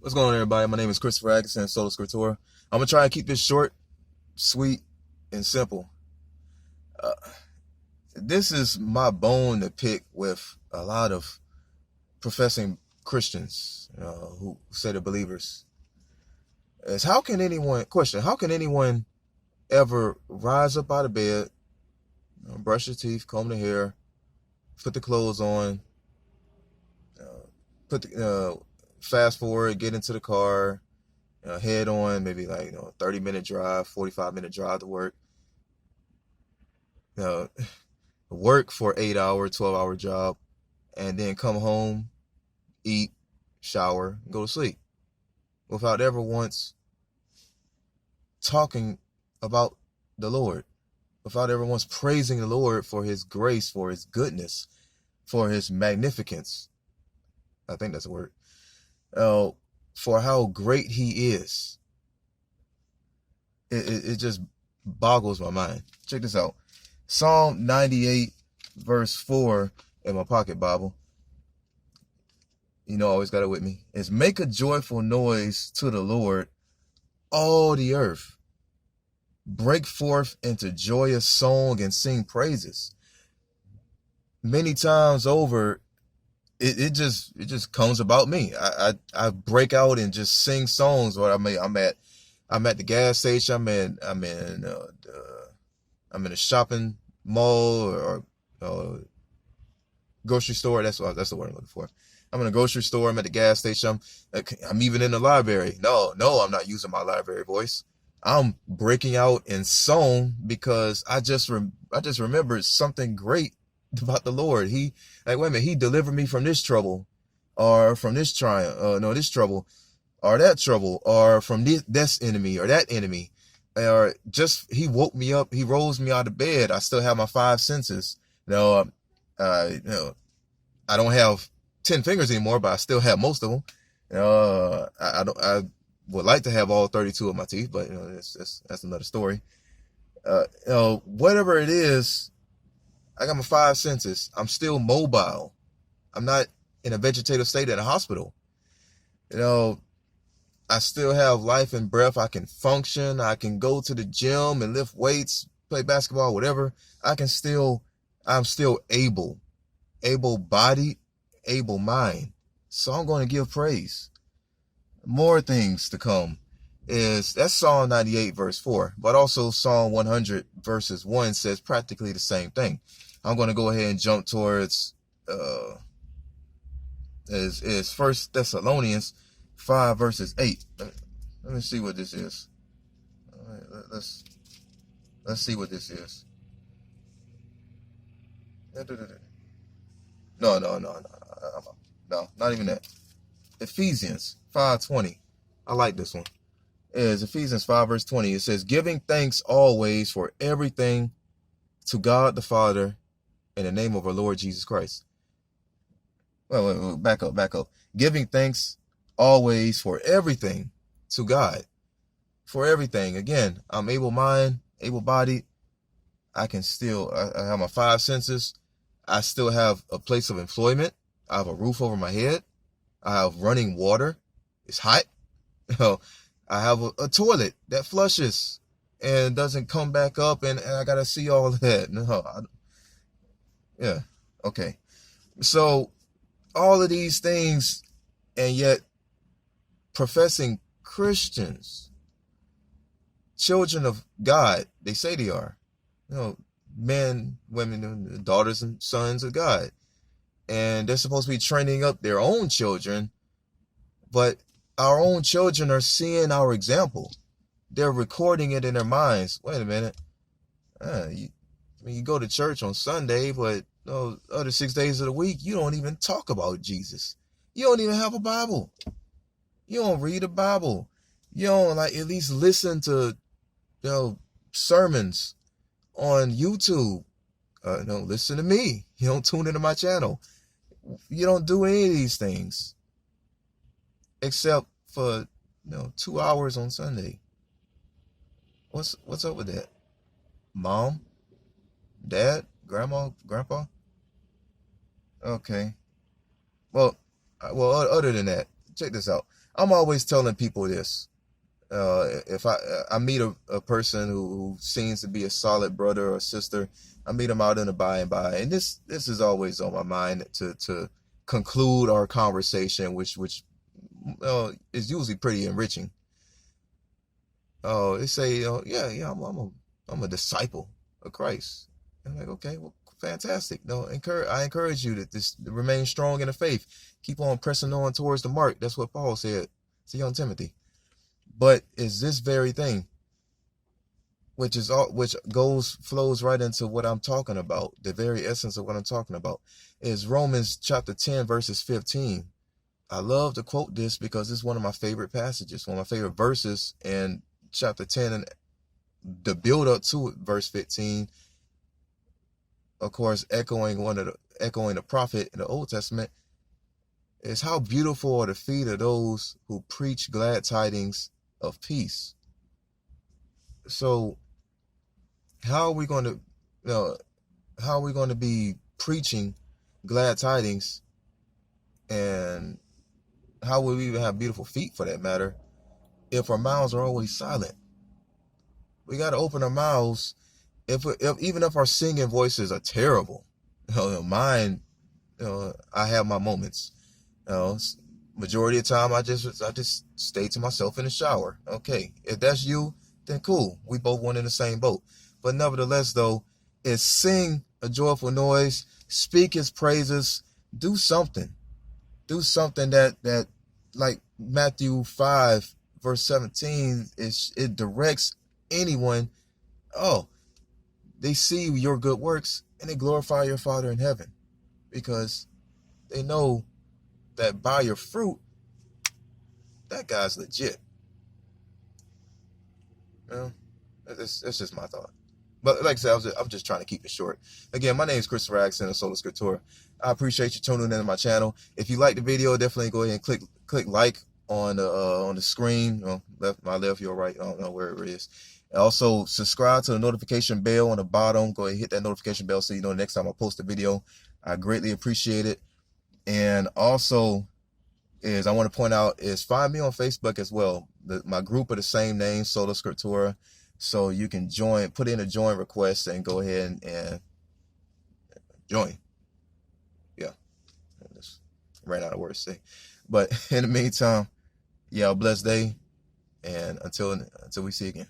What's going on, everybody? My name is Christopher Atkinson, Solo Scriptura. I'm going to try and keep this short, sweet, and simple. Uh, this is my bone to pick with a lot of professing Christians who say they're believers. Is how can anyone ever rise up out of bed, brush your teeth, comb their hair, put the clothes on, fast forward, get into the car, head on, maybe 30-minute drive, 45-minute drive to work. Work for 8-hour, 12-hour job, and then come home, eat, shower, and go to sleep without ever once talking about the Lord, without ever once praising the Lord for his grace, for his goodness, for his magnificence. I think that's a word. For how great he is. It just boggles my mind. Check this out. Psalm 98 verse 4 in my pocket Bible. I always got it with me. Is make a joyful noise to the Lord, all the earth. Break forth into joyous song and sing praises. Many times over, it just comes about me. I break out and just sing songs. Or I'm at the gas station. I'm in a shopping mall or grocery store. That's the word I'm looking for. I'm in a grocery store. I'm at the gas station. I'm even in the library. No, I'm not using my library voice. I'm breaking out in song because I just remembered something great about the Lord. He delivered me from this trouble, or from this this trouble, or that trouble, or from this enemy or that enemy, or just he woke me up. He rose me out of bed. I still have my five senses. I don't have 10 fingers anymore, but I still have most of them. I would like to have all 32 of my teeth, but that's another story. Whatever it is, I got my five senses. I'm still mobile. I'm not in a vegetative state in a hospital. I still have life and breath. I can function. I can go to the gym and lift weights, play basketball, whatever. I'm still able-bodied, able-mind. So I'm going to give praise. More things to come. That's Psalm 98 verse 4, but also Psalm 100 verses 1 says practically the same thing. I'm going to go ahead and jump towards is First Thessalonians 5 verses 8. Let me see what this is. All right, let's see what this is. No, not even that. Ephesians 5:20. I like this one. It's Ephesians 5 verse 20. It says, giving thanks always for everything to God the Father in the name of our Lord Jesus Christ. Wait, back up. Giving thanks always for everything to God. For everything. Again, I'm able-minded, able-bodied. I have my five senses. I still have a place of employment. I have a roof over my head. I have running water. It's hot. I have a toilet that flushes and doesn't come back up, and I gotta see all of that. Yeah, okay. So all of these things, and yet professing Christians, children of God, they say they are, men, women, daughters and sons of God. And they're supposed to be training up their own children, but our own children are seeing our example. They're recording it in their minds. Wait a minute. You go to church on Sunday, but other 6 days of the week, you don't even talk about Jesus. You don't even have a Bible. You don't read a Bible. You don't at least listen to sermons on YouTube. Listen to me. You don't tune into my channel. You don't do any of these things except for 2 hours on Sunday. What's up with that? Mom, dad, grandma, grandpa? Okay. Well, other than that, check this out. I'm always telling people this. If I meet a person who seems to be a solid brother or sister, I meet them out in the by and by, and this is always on my mind to conclude our conversation, which is usually pretty enriching. They say, yeah, I'm a disciple of Christ. I'm like, okay, well, fantastic. No, I encourage you to remain strong in the faith. Keep on pressing on towards the mark. That's what Paul said to young Timothy. But it's this very thing, which flows right into what I'm talking about. The very essence of what I'm talking about is Romans chapter 10, verses 15. I love to quote this because it's one of my favorite passages, one of my favorite verses in chapter 10, and the build up to it, verse 15, of course, echoing the prophet in the Old Testament, is how beautiful are the feet of those who preach glad tidings of peace. So how are we going to be preaching glad tidings, and how will we even have beautiful feet for that matter, if our mouths are always silent? We got to open our mouths. Even if our singing voices are terrible, mine, I have my moments. Majority of the time I just stay to myself in the shower. Okay, if that's you, then cool. We both went in the same boat. But nevertheless, though, is sing a joyful noise, speak his praises, do something. Do something that like Matthew 5, verse 17, it directs anyone. Oh, they see your good works and they glorify your Father in heaven, because they know that by your fruit, that guy's legit. That's just my thought. But like I said, I'm just trying to keep it short. Again, my name is Christopher Axon of Sola Scriptura. I appreciate you tuning into my channel. If you like the video, definitely go ahead and click like on the screen, my left, your right, I don't know where it is. And also subscribe to the notification bell on the bottom. Go ahead and hit that notification bell so you know the next time I post a video. I greatly appreciate it. And also, I want to point out, find me on Facebook as well. My group of the same name, Sola Scriptura. So you can put in a join request and go ahead and join. Yeah, I just ran out of words to say. But in the meantime, yeah, a blessed day, and until we see again.